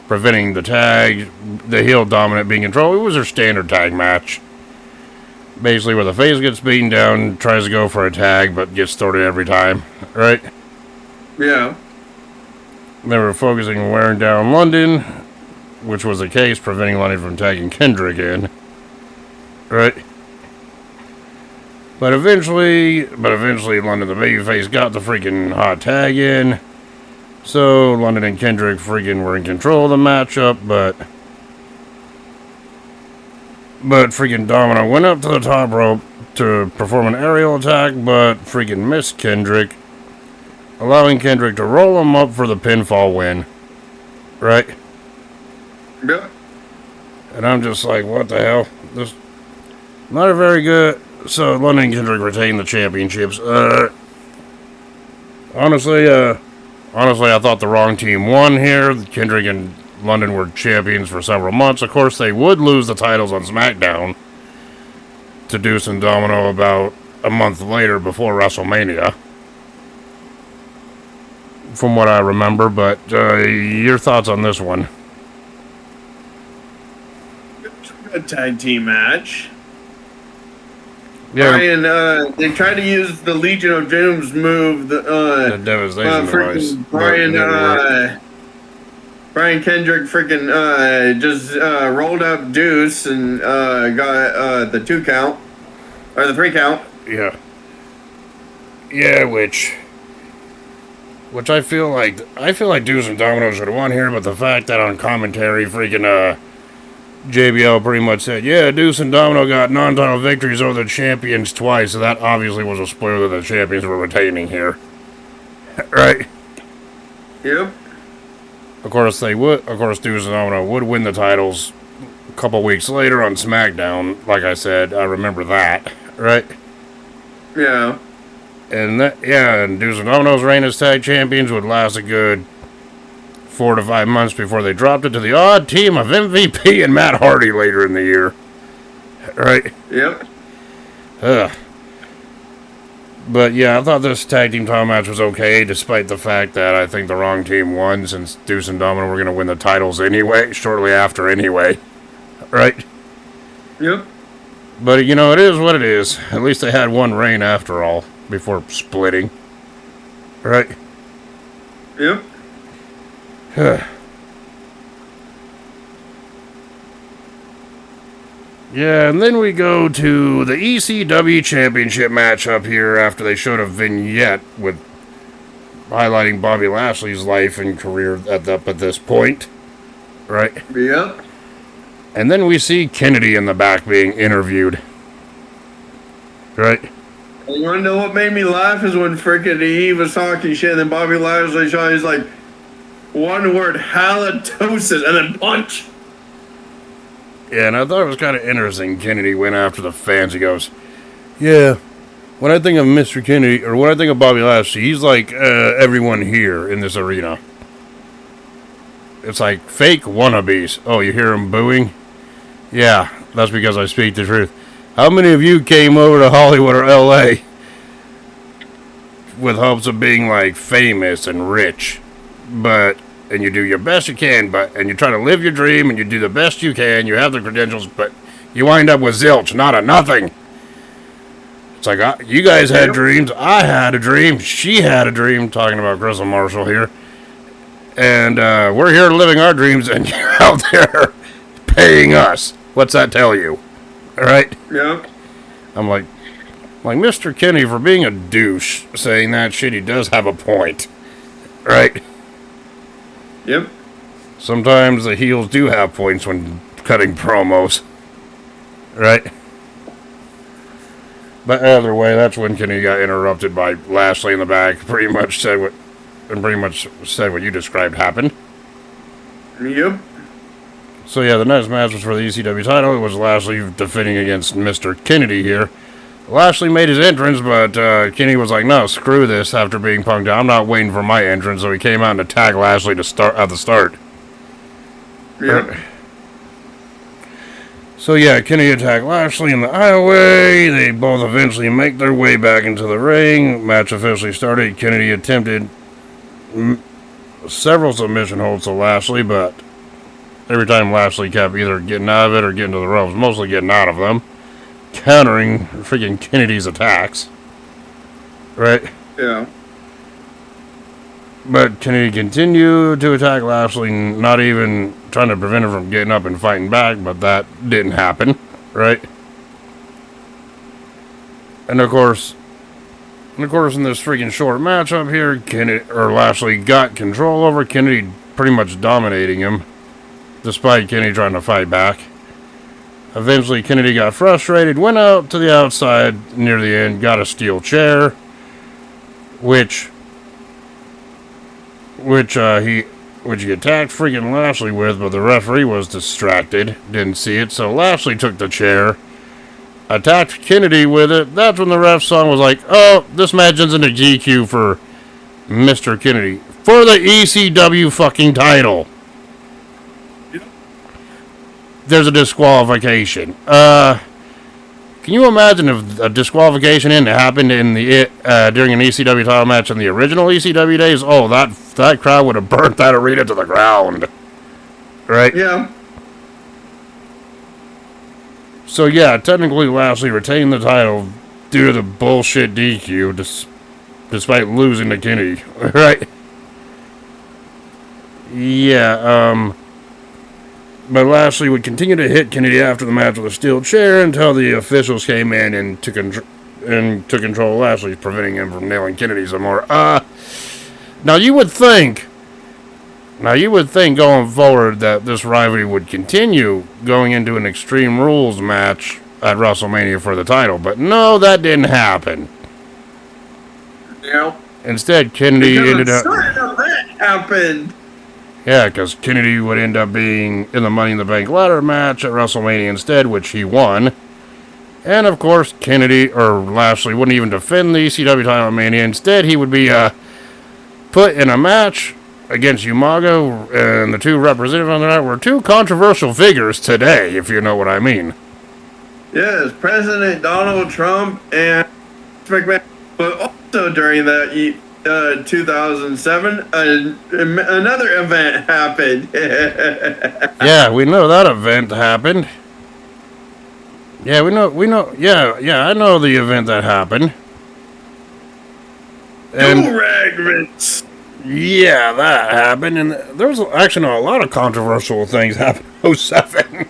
preventing the tag, the heel dominant being in control. It was their standard tag match. Basically where the face gets beaten down, tries to go for a tag, but gets thwarted every time. Right? Yeah. They were focusing on wearing down London, which was the case, preventing London from tagging Kendrick in. Right? But eventually, London the babyface got the freaking hot tag in. So London and Kendrick freaking were in control of the matchup, but freaking Domino went up to the top rope to perform an aerial attack, but freaking missed Kendrick, allowing Kendrick to roll him up for the pinfall win. Right? Yep. And I'm just like, what the hell? This not a very good. So London and Kendrick retained the championships. Honestly, I thought the wrong team won here. Kendrick and London were champions for several months. Of course, they would lose the titles on SmackDown to Deuce and Domino about a month later before WrestleMania, from what I remember. But your thoughts on this one? A tag team match. Yeah, Brian, they tried to use the Legion of Doom's move. The devastation device. Brian Kendrick freaking just rolled up Deuce and got the 2 count or the 3 count. Yeah. Yeah, which I feel like Deuce and Domino should have won here, but the fact that on commentary freaking JBL pretty much said, yeah, Deuce and Domino got non-title victories over the champions twice, so that obviously was a spoiler that the champions were retaining here. Right? Yep. Of course, Deuce and Domino would win the titles a couple weeks later on SmackDown. Like I said, I remember that. Right? Yeah. And Deuce and Domino's reign as tag champions would last a good 4 to 5 months before they dropped it to the odd team of MVP and Matt Hardy later in the year. Right? Yep. But yeah, I thought this tag team title match was okay, despite the fact that I think the wrong team won, since Deuce and Domino were going to win the titles anyway, shortly after anyway. Right? Yep. But it is what it is. At least they had one reign after all, before splitting. Right? Yep. Yeah, and then we go to the ECW Championship match up here after they showed a vignette with highlighting Bobby Lashley's life and career at this point. Right? Yep. And then we see Kennedy in the back being interviewed. Right? You want to know what made me laugh is when freaking he was talking shit and then Bobby Lashley shot, he's like, one word, halitosis, and then punch. Yeah, and I thought it was kind of interesting. Kennedy went after the fans. He goes, yeah, when I think of Mr. Kennedy, or when I think of Bobby Lashley, he's like everyone here in this arena. It's like fake wannabes. Oh, you hear him booing? Yeah, that's because I speak the truth. How many of you came over to Hollywood or L.A. with hopes of being like famous and rich? And you do your best you can, and you try to live your dream, and you do the best you can, you have the credentials, but you wind up with zilch, not a nothing. It's like, you guys had dreams, I had a dream, she had a dream, talking about Crystal Marshall here, and we're here living our dreams, and you're out there paying us. What's that tell you? Alright? Yep. I'm like, Mr. Kennedy, for being a douche, saying that shit, he does have a point. Right? Yep. Sometimes the heels do have points when cutting promos. Right? But either way, that's when Kenny got interrupted by Lashley in the back. Pretty much said what you described happened. Yep. So yeah, the next match was for the ECW title. It was Lashley defending against Mr. Kennedy here. Lashley made his entrance, but Kenny was like, no, screw this, after being punked out. I'm not waiting for my entrance, so he came out and attacked Lashley at the start. Yeah. So yeah, Kenny attacked Lashley in the aisleway. They both eventually make their way back into the ring. Match officially started. Kennedy attempted several submission holds to Lashley, but every time Lashley kept either getting out of it or getting to the ropes, mostly getting out of them, countering freaking Kennedy's attacks. Right? Yeah. But Kennedy continued to attack Lashley, not even trying to prevent him from getting up and fighting back, but that didn't happen. Right? And of course, in this freaking short matchup here, Lashley got control over Kennedy, pretty much dominating him, despite Kennedy trying to fight back. Eventually, Kennedy got frustrated, went out to the outside near the end, got a steel chair, which he attacked freaking Lashley with, but the referee was distracted, didn't see it, so Lashley took the chair, attacked Kennedy with it. That's when the ref song was like, oh, this match ends in a GQ for Mr. Kennedy for the ECW fucking title. There's a disqualification. Can you imagine if a disqualification happened in the during an ECW title match in the original ECW days? Oh, that crowd would have burnt that arena to the ground, right? Yeah. So yeah, technically Lashley retained the title due to the bullshit DQ, despite losing to Kennedy, right? Yeah. But Lashley would continue to hit Kennedy after the match with a steel chair until the officials came in and took control of Lashley, preventing him from nailing Kennedy some more. Now you would think going forward that this rivalry would continue going into an Extreme Rules match at WrestleMania for the title, but no, that didn't happen. Yeah. Instead, Kennedy ended up. That happened. Yeah, because Kennedy would end up being in the Money in the Bank ladder match at WrestleMania instead, which he won. And of course, Lashley wouldn't even defend the ECW title at Mania. Instead, he would be put in a match against Umaga, and the two representatives on the night were two controversial figures today, if you know what I mean. Yes, President Donald Trump and McMahon. But also during that 2007, another event happened. Yeah, we know that event happened. Yeah, we know. Yeah, I know the event that happened. And Ragnarok's. Yeah, that happened, and there was actually a lot of controversial things happened in 07.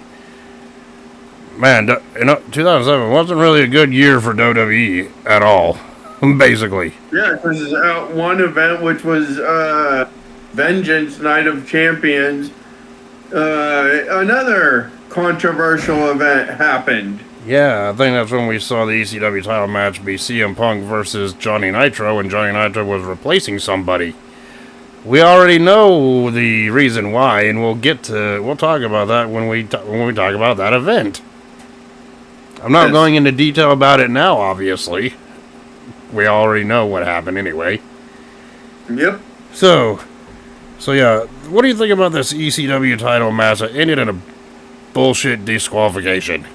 Man, 2007 wasn't really a good year for WWE at all, basically. Yeah, because one event, which was Vengeance Night of Champions, another controversial event happened. Yeah, I think that's when we saw the ECW title match be CM Punk versus Johnny Nitro, and Johnny Nitro was replacing somebody. We already know the reason why, and we'll talk about that when we talk about that event. I'm not going into detail about it now, obviously. We already know what happened anyway. Yep. So yeah, what do you think about this ECW title match that ended in a bullshit disqualification?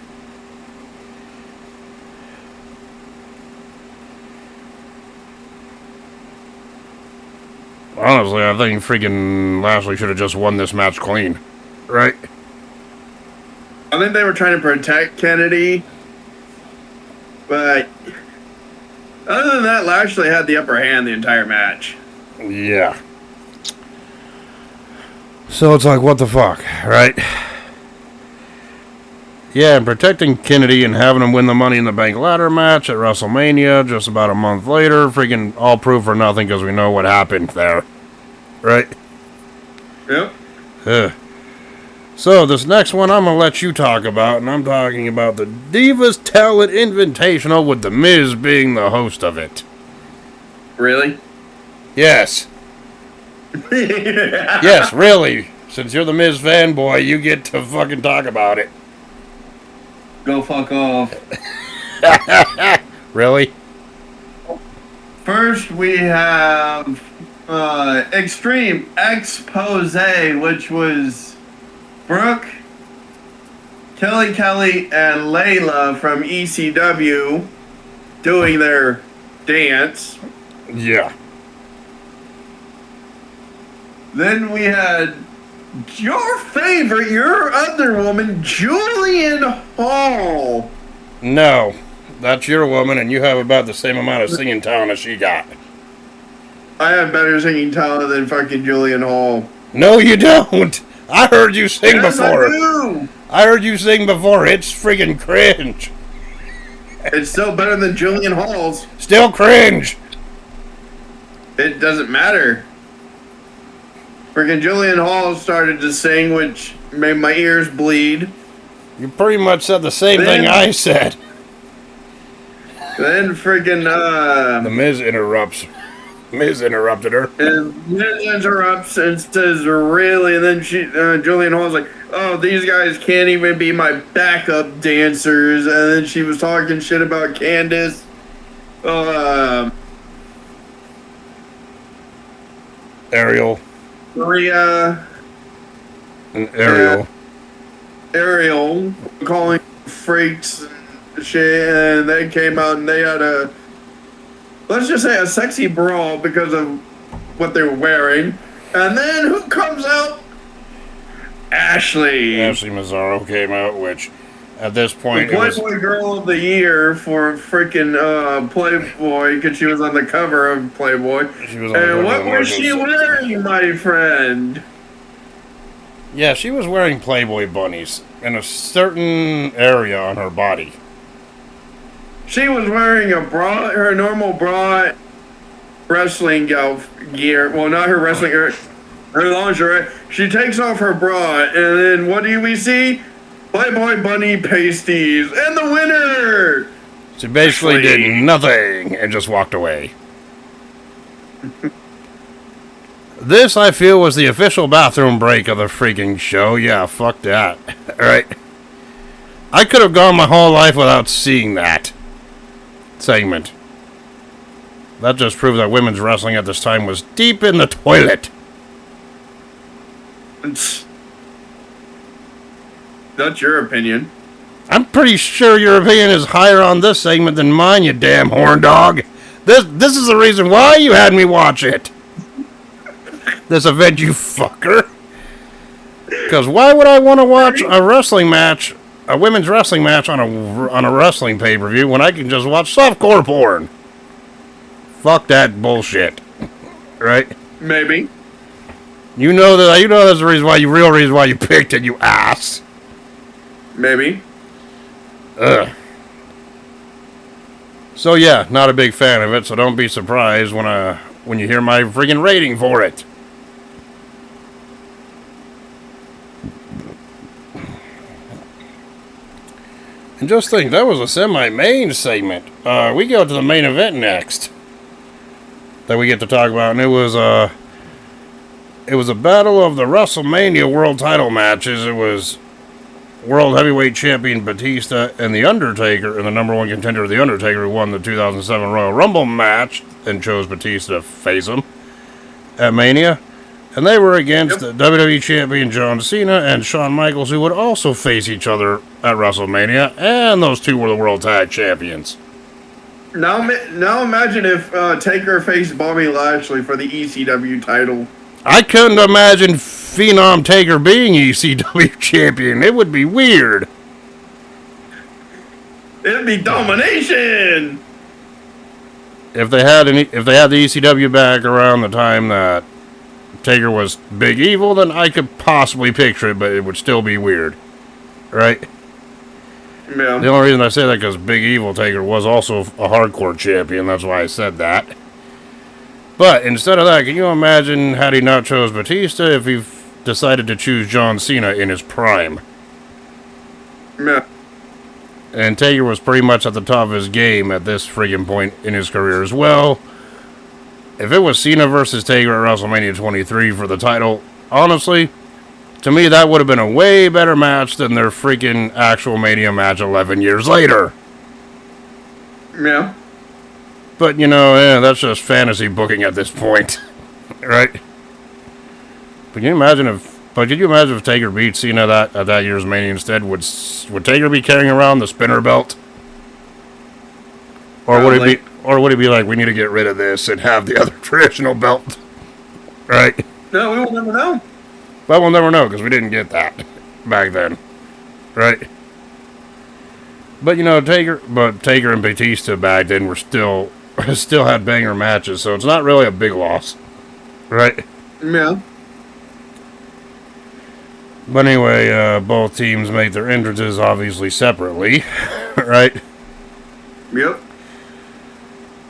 Honestly, I think freaking Lashley should have just won this match clean. Right? I think they were trying to protect Kennedy. But other than that, Lashley had the upper hand the entire match. Yeah. So it's like, what the fuck, right? Yeah, and protecting Kennedy and having him win the Money in the Bank ladder match at WrestleMania just about a month later, freaking all proof for nothing because we know what happened there. Right? Yep. So this next one I'm going to let you talk about, and I'm talking about the Divas Talent Invitational with The Miz being the host of it. Really? Yes. Yes, really. Since you're the Miz fanboy, you get to fucking talk about it. Go fuck off. Really? First, we have Extreme Expose, which was Brooke, Kelly, and Layla from ECW doing their dance. Yeah. Then we had your other woman, Julian Hall. No, that's your woman, and you have about the same amount of singing talent as she got. I have better singing talent than fucking Julian Hall. No, you don't. I heard you sing Yes, before. I do. I heard you sing before. It's friggin' cringe. It's still better than Jillian Hall's. Still cringe. It doesn't matter. Freaking Jillian Hall started to sing, which made my ears bleed. You pretty much said the same thing I said. Then freaking The Miz interrupts. Miz interrupted her. And Miz interrupts and says, "Really?" And then Jillian Hall's like, "Oh, these guys can't even be my backup dancers." And then she was talking shit about Candace. Ariel. Maria. And Ariel. Ariel calling freaks and shit, and they came out and they had let's just say a sexy brawl because of what they were wearing. And then who comes out? Ashley. Ashley Mazzaro came out, which at this point the Playboy Girl of the Year for freaking Playboy, because she was on the cover of Playboy. And what was she wearing, my friend? Yeah, she was wearing Playboy bunnies in a certain area on her body. She was wearing a bra, her normal bra, wrestling gear. Well, not her wrestling gear, her lingerie. She takes off her bra, and then what do we see? Playboy bunny pasties, and the winner! She basically did nothing and just walked away. This, I feel, was the official bathroom break of the freaking show. Yeah, fuck that. Alright. I could have gone my whole life without seeing that segment. That just proves that women's wrestling at this time was deep in the toilet. That's your opinion. I'm pretty sure your opinion is higher on this segment than mine, you damn horn dog. This is the reason why you had me watch it. This event, you fucker. Because why would I want to watch a wrestling match, a women's wrestling match on a wrestling pay-per-view when I can just watch softcore porn? Fuck that bullshit. Right? Maybe. You know that's the real reason why you picked it, you ass. Maybe. Ugh. So yeah, not a big fan of it, so don't be surprised when you hear my friggin' rating for it. And just think, that was a semi-main segment. We go to the main event next that we get to talk about, and it was a battle of the WrestleMania World Title matches. It was World Heavyweight Champion Batista and The Undertaker, and the number one contender, The Undertaker, who won the 2007 Royal Rumble match and chose Batista to face him at Mania. And they were against the WWE Champion John Cena and Shawn Michaels, who would also face each other at WrestleMania, and those two were the World Tag Champions. Now imagine if Taker faced Bobby Lashley for the ECW title. I couldn't imagine Phenom Taker being ECW champion. It would be weird. It'd be domination. If they had the ECW back around the time that Taker was Big Evil, then I could possibly picture it, but it would still be weird. Right? Yeah. The only reason I say that is because Big Evil Taker was also a hardcore champion. That's why I said that. But instead of that, can you imagine had he not chose Batista if he decided to choose John Cena in his prime? Yeah. And Taker was pretty much at the top of his game at this friggin' point in his career as well. If it was Cena versus Taker at WrestleMania 23 for the title, honestly, to me that would have been a way better match than their freaking actual Mania match 11 years later. Yeah. But, that's just fantasy booking at this point. Right? But could you imagine if Taker beat Cena at that year's Mania instead? Would Taker be carrying around the spinner belt? Or would it be like, we need to get rid of this and have the other traditional belt? Right? No, we will never know. But we'll never know because we didn't get that back then. Right? But Taker and Batista back then were still had banger matches, so it's not really a big loss. Right? Yeah. But anyway, both teams make their entrances obviously separately. Right? Yep.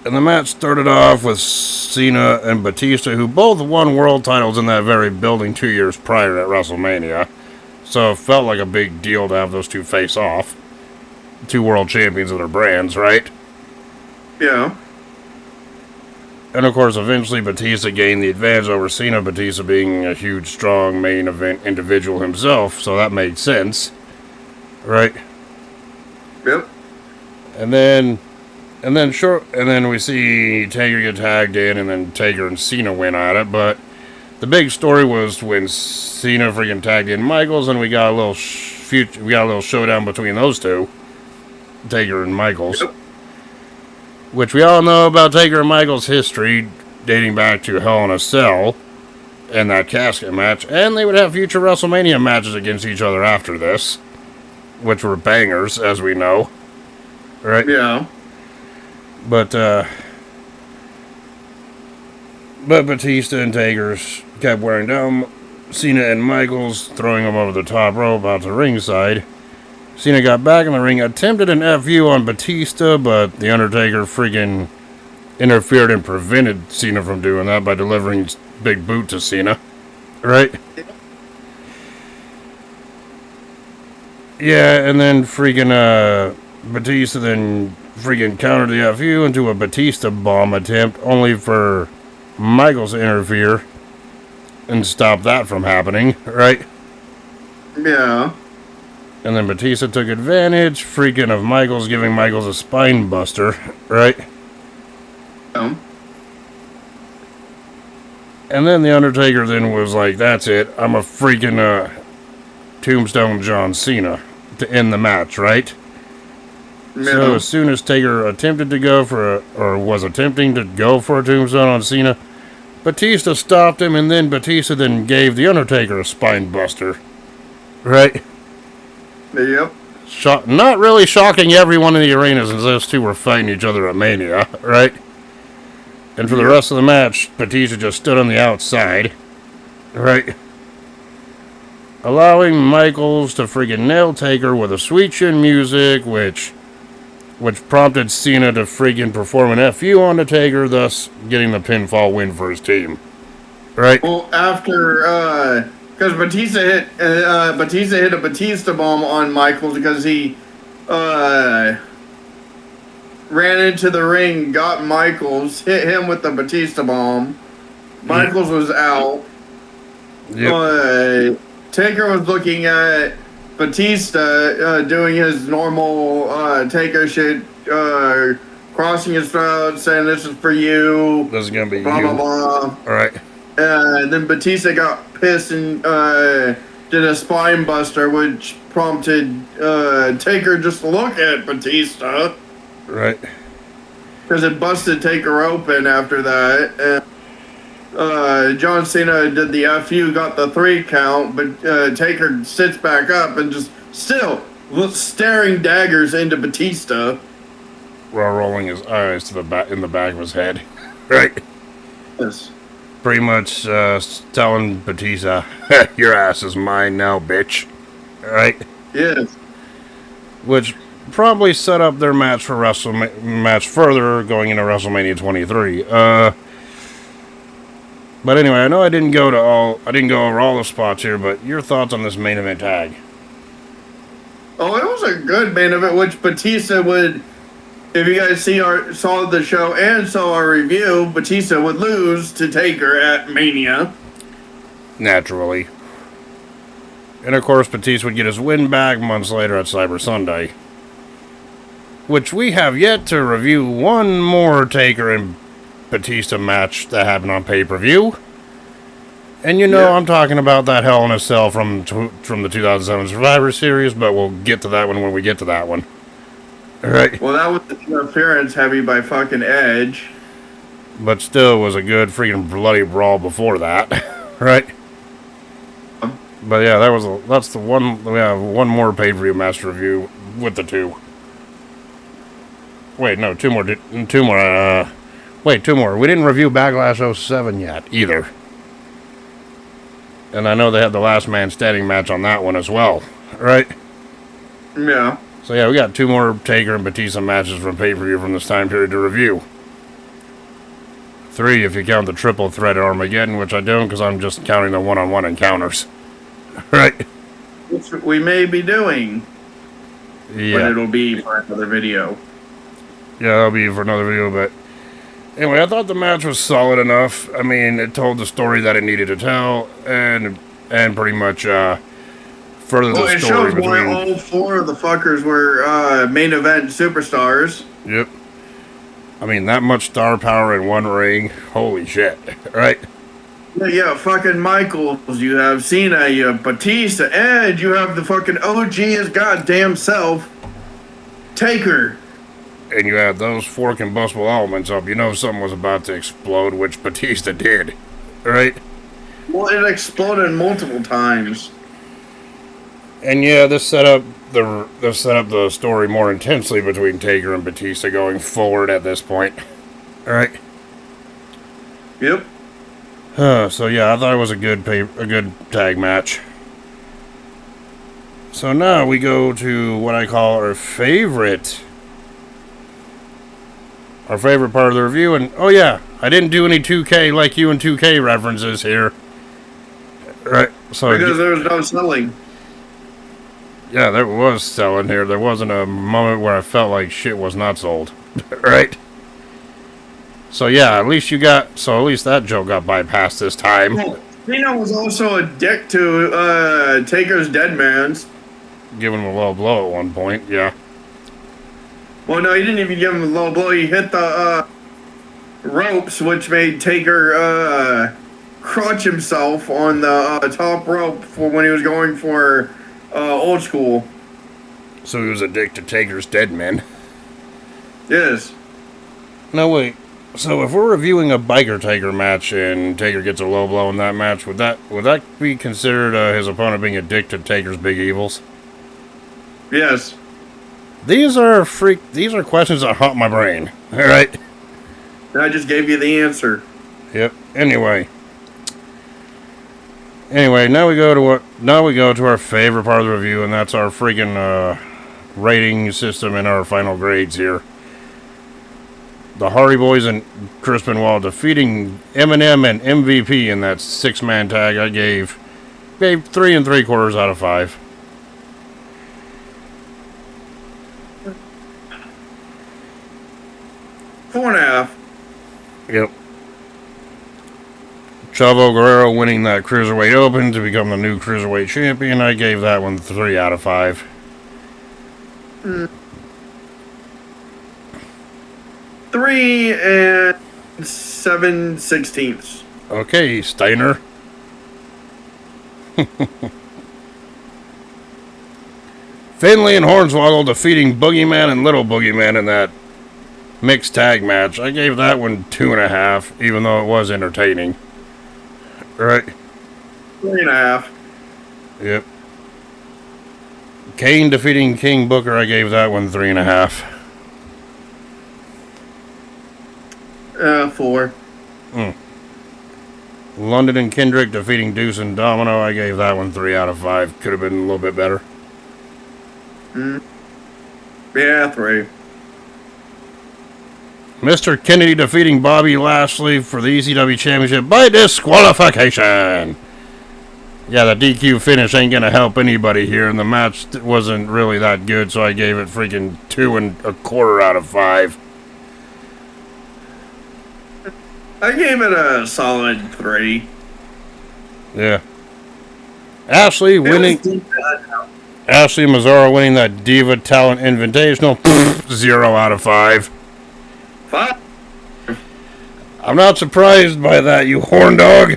And the match started off with Cena and Batista, who both won world titles in that very building 2 years prior at WrestleMania. So it felt like a big deal to have those two face off. Two world champions of their brands, right? Yeah. And of course, eventually Batista gained the advantage over Cena, Batista being a huge, strong main event individual himself, so that made sense. Right? Yep. And then we see Taker get tagged in, and then Taker and Cena win at it. But the big story was when Cena freaking tagged in Michaels, and we got a little showdown between those two, Taker and Michaels. Yep. Which we all know about Taker and Michaels' history, dating back to Hell in a Cell and that casket match, and they would have future WrestleMania matches against each other after this, which were bangers, as we know. Right? Yeah. But Batista and Taker's kept wearing down Cena and Michaels, throwing them over the top rope out to ringside. Cena got back in the ring, attempted an FU on Batista, but The Undertaker freaking interfered and prevented Cena from doing that by delivering big boot to Cena. Right? Yeah, and then freaking Batista then freaking countered the FU into a Batista bomb attempt, only for Michaels to interfere and stop that from happening, right? Yeah. And then Batista took advantage, freaking of Michaels, giving Michaels a spine buster, right? And then The Undertaker then was like, that's it, I'm a freaking Tombstone John Cena to end the match, right? Yeah. So as soon as Taker attempted to go was attempting to go for a Tombstone on Cena, Batista stopped him, and then Batista then gave The Undertaker a spine buster, right? Yep. Not really shocking everyone in the arena, since those two were fighting each other at Mania, right? And for the rest of the match, Batista just stood on the outside, right? Allowing Michaels to freaking nail Taker with a sweet chin music, which prompted Cena to freaking perform an FU on the Taker, thus getting the pinfall win for his team. Right? Well, after because Batista hit a Batista bomb on Michaels because he ran into the ring, got Michaels, hit him with the Batista bomb. Michaels was out. Yep. Taker was looking at Batista doing his normal Taker shit, crossing his throat, saying "This is for you." This is gonna be blah, you. blah blah. All right. Then Batista got pissed and did a spine buster, which prompted Taker just to look at Batista. Right. Because it busted Taker open after that. John Cena did the FU, got the 3 count, but Taker sits back up and just still staring daggers into Batista. While rolling his eyes to the back in the back of his head. Right. Yes. Pretty much telling Batista, your ass is mine now, bitch. Right? Yes. Which probably set up their match for match further going into WrestleMania 23. But anyway, I know I didn't go over all the spots here, but your thoughts on this main event tag? Oh, it was a good main event, which Batista would, if you guys saw the show and saw our review, Batista would lose to Taker at Mania. Naturally. And of course, Batista would get his win back months later at Cyber Sunday. Which we have yet to review one more Taker and Batista match that happened on pay-per-view. And I'm talking about that Hell in a Cell from the 2007 Survivor Series, but we'll get to that one when we get to that one. Alright. Well, that was the interference heavy by fucking Edge. But still was a good freaking bloody brawl before that. Right? But yeah, that's the one. We have one more pay-per-view match review with the two. Wait, no, two more. Two more. Wait, two more. We didn't review Backlash 07 yet either. And I know they had the Last Man Standing match on that one as well, right? Yeah. So So yeah, we got 2 more Taker and Batista matches from pay-per-view from this time period to review. 3 if you count the triple threat at Armageddon, which I don't because I'm just counting the one-on-one encounters. Right? Which we may be doing. Yeah. But it'll be for another video. Yeah, that'll be for another video, but anyway, I thought the match was solid enough. I mean, it told the story that it needed to tell, and pretty much further the It story shows why between. all 4 of the fuckers were main event superstars. Yep. I mean, that much star power in one ring. Holy shit! Right? Yeah, fucking Michaels. You have Cena. You have Batista, and you have the fucking OG his goddamn self, Taker. And you had those 4 combustible elements up. You know something was about to explode, which Batista did. Right? Well, it exploded multiple times. And yeah, this set up the story more intensely between Taker and Batista going forward at this point. All right. Yep. So yeah, I thought it was a good tag match. So now we go to what I call our favorite part of the review, and oh yeah, I didn't do any 2K like you and 2K references here. Right. So Because there was no selling. yeah, there was selling here. There wasn't a moment where I felt like shit was not sold. Right? So yeah, at least that joke got bypassed this time. Well, Cena was also a dick to Taker's dead man's. Giving him a low blow at one point, yeah. Well, no, he didn't even give him a low blow. He hit the ropes, which made Taker crotch himself on the top rope for when he was going for old school. So he was a dick to Taker's dead man. Yes. No, wait. So if we're reviewing a biker Taker match and Taker gets a low blow in that match, would that be considered his opponent being a dick to Taker's big evils? Yes. These are questions that haunt my brain. All right. And I just gave you the answer. Yep. Anyway, now we go to our favorite part of the review, and that's our freaking rating system and our final grades here. The Hardy Boys and Chris Benoit defeating Eminem and MVP in that 6-man tag. I gave 3 3/4 out of 5. Four and a half. Yep. Chavo Guerrero winning that Cruiserweight Open to become the new Cruiserweight Champion. I gave that one 3 out of 5. 3 and 7/16. Okay, Steiner. Finlay and Hornswoggle defeating Boogeyman and Little Boogeyman in that mixed tag match. I gave that one 2.5, even though it was entertaining. Right? 3.5. Yep. Kane defeating King Booker. I gave that one 3.5. 4. London and Kendrick defeating Deuce and Domino. I gave that one 3 out of 5. Could have been a little bit better. Yeah, 3. Mr. Kennedy defeating Bobby Lashley for the ECW Championship by disqualification. Yeah, the DQ finish ain't gonna help anybody here, and the match wasn't really that good, so I gave it freaking 2.25 out of 5. I gave it a solid 3. Yeah. Ashley Mazzaro winning that Diva Talent Invitational. 0 out of 5. 5. I'm not surprised by that, you horn dog.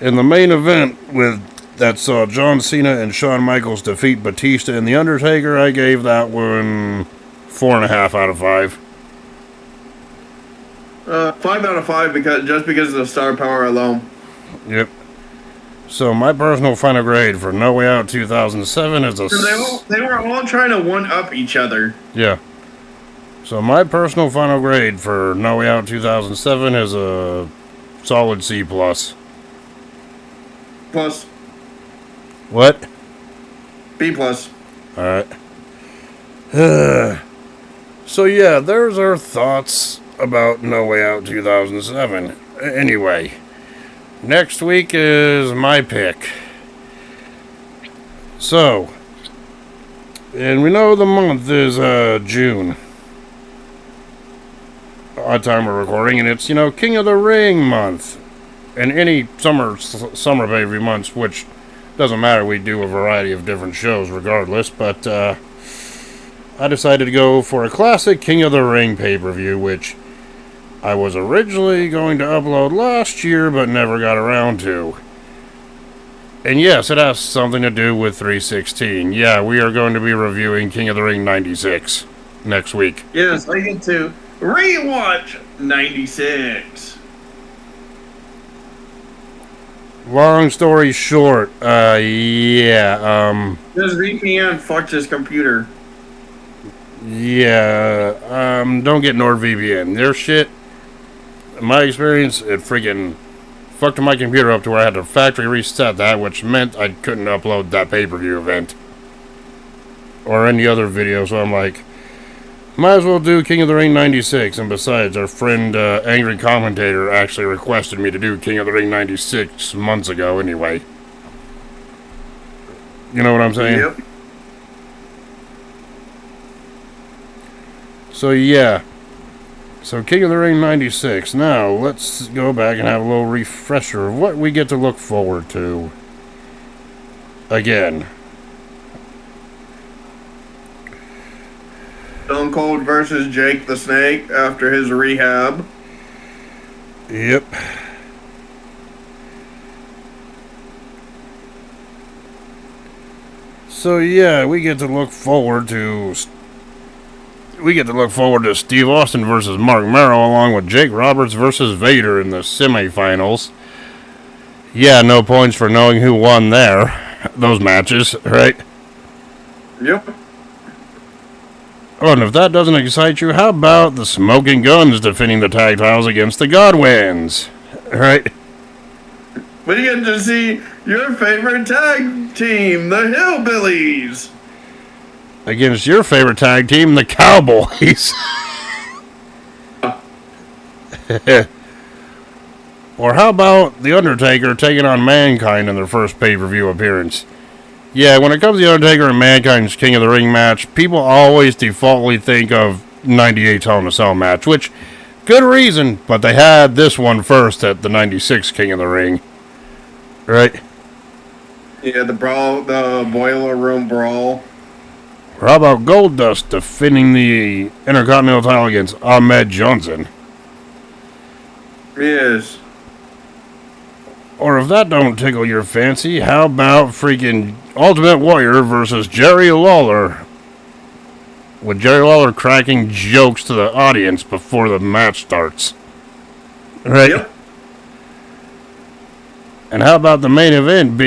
In the main event that saw John Cena and Shawn Michaels defeat Batista and The Undertaker, I gave that one 4.5 out of 5. 5 out of 5 because of the star power alone. Yep. So my personal final grade for No Way Out 2007 is a... They were all trying to one-up each other. Yeah. So my personal final grade for No Way Out 2007 is a solid C+. Plus What? B plus. All right. So yeah, there's our thoughts about No Way Out 2007. Anyway, next week is my pick. So, and we know the month is June. Odd time of recording, and it's King of the Ring month, and any summer pay-per-view months, which doesn't matter. We do a variety of different shows regardless, but I decided to go for a classic King of the Ring pay-per-view, which I was originally going to upload last year, but never got around to. And yes, it has something to do with 316. Yeah, we are going to be reviewing King of the Ring 96 next week. Yes, I get to rewatch 96. Long story short, This VPN fucked his computer. don't get NordVPN. Their shit, in my experience, it freaking fucked my computer up to where I had to factory reset that, which meant I couldn't upload that pay-per-view event or any other video. So I'm like, might as well do King of the Ring 96. And besides, our friend Angry Commentator actually requested me to do King of the Ring 96 months ago anyway. You know what I'm saying? Yep. So yeah. So King of the Ring 96. Now, let's go back and have a little refresher of what we get to look forward to. Again. Stone Cold versus Jake the Snake after his rehab. Yep. So yeah, we get to look forward to Steve Austin versus Mark Merrow, along with Jake Roberts versus Vader in the semifinals. Yeah, no points for knowing who won those matches, right? Yep. Oh, and if that doesn't excite you, how about the Smoking Guns defending the tag titles against the Godwins? Right? We get to see your favorite tag team, the Hillbillies. Against your favorite tag team, the Cowboys. Or how about The Undertaker taking on Mankind in their first pay-per-view appearance? Yeah, when it comes to The Undertaker and Mankind's King of the Ring match, people always defaultly think of 98's Hell in a Cell match, which, good reason, but they had this one first at the 96 King of the Ring. Right? Yeah, the boiler room brawl. Or how about Goldust defending the Intercontinental title against Ahmed Johnson? Yes. Or if that don't tickle your fancy, how about freaking Ultimate Warrior versus Jerry Lawler? With Jerry Lawler cracking jokes to the audience before the match starts. Right? Yep. And how about the main event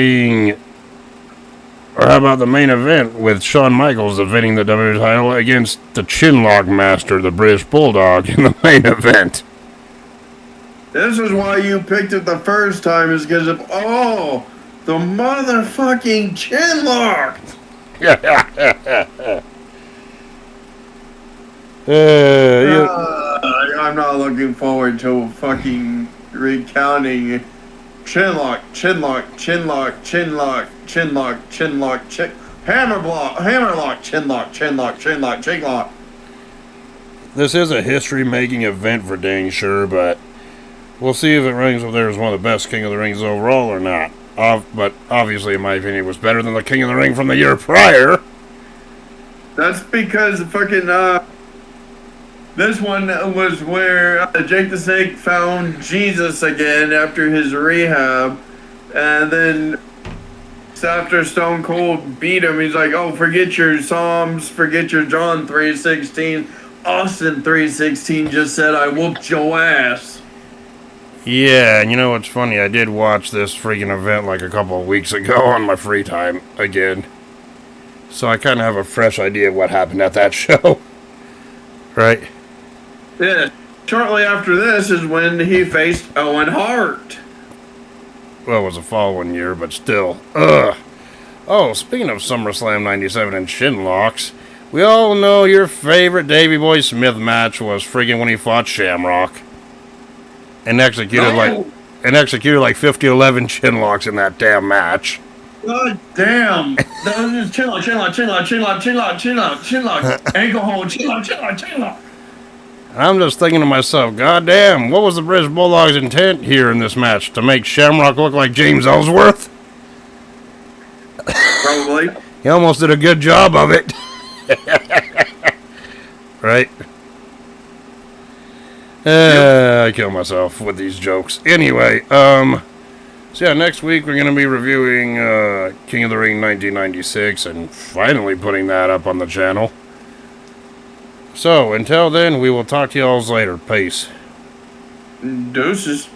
with Shawn Michaels defending the WWE title against the Chinlock Master, the British Bulldog, in the main event? This is why you picked it the first time, is because of, the motherfucking Chinlock. I'm not looking forward to fucking recounting Hammerlock, Chinlock. This is a history-making event for dang sure, but we'll see if it ranks up there as one of the best King of the Rings overall or not. But obviously, in my opinion, it was better than the King of the Ring from the year prior. That's because fucking, this one was where Jake the Snake found Jesus again after his rehab. And then after Stone Cold beat him, he's like, forget your Psalms, forget your John 3:16. Austin 3:16 just said, I whooped your ass. Yeah, and you know what's funny? I did watch this freaking event like a couple of weeks ago on my free time again. So I kind of have a fresh idea of what happened at that show. Right? Yeah. Shortly after this is when he faced Owen Hart. Well, it was the following year, but still. Ugh. Oh, speaking of SummerSlam 97 and chin locks, we all know your favorite Davey Boy Smith match was friggin' when he fought Shamrock. And executed like 50-11 chin locks in that damn match. God damn. That was just chin lock, ankle hold, chin lock. And I'm just thinking to myself, God damn, what was the British Bulldog's intent here in this match? To make Shamrock look like James Ellsworth? Probably. He almost did a good job of it. Right? I kill myself with these jokes. Anyway, so yeah, next week we're going to be reviewing King of the Ring 1996 and finally putting that up on the channel. So, until then, we will talk to y'all later. Peace. Deuces.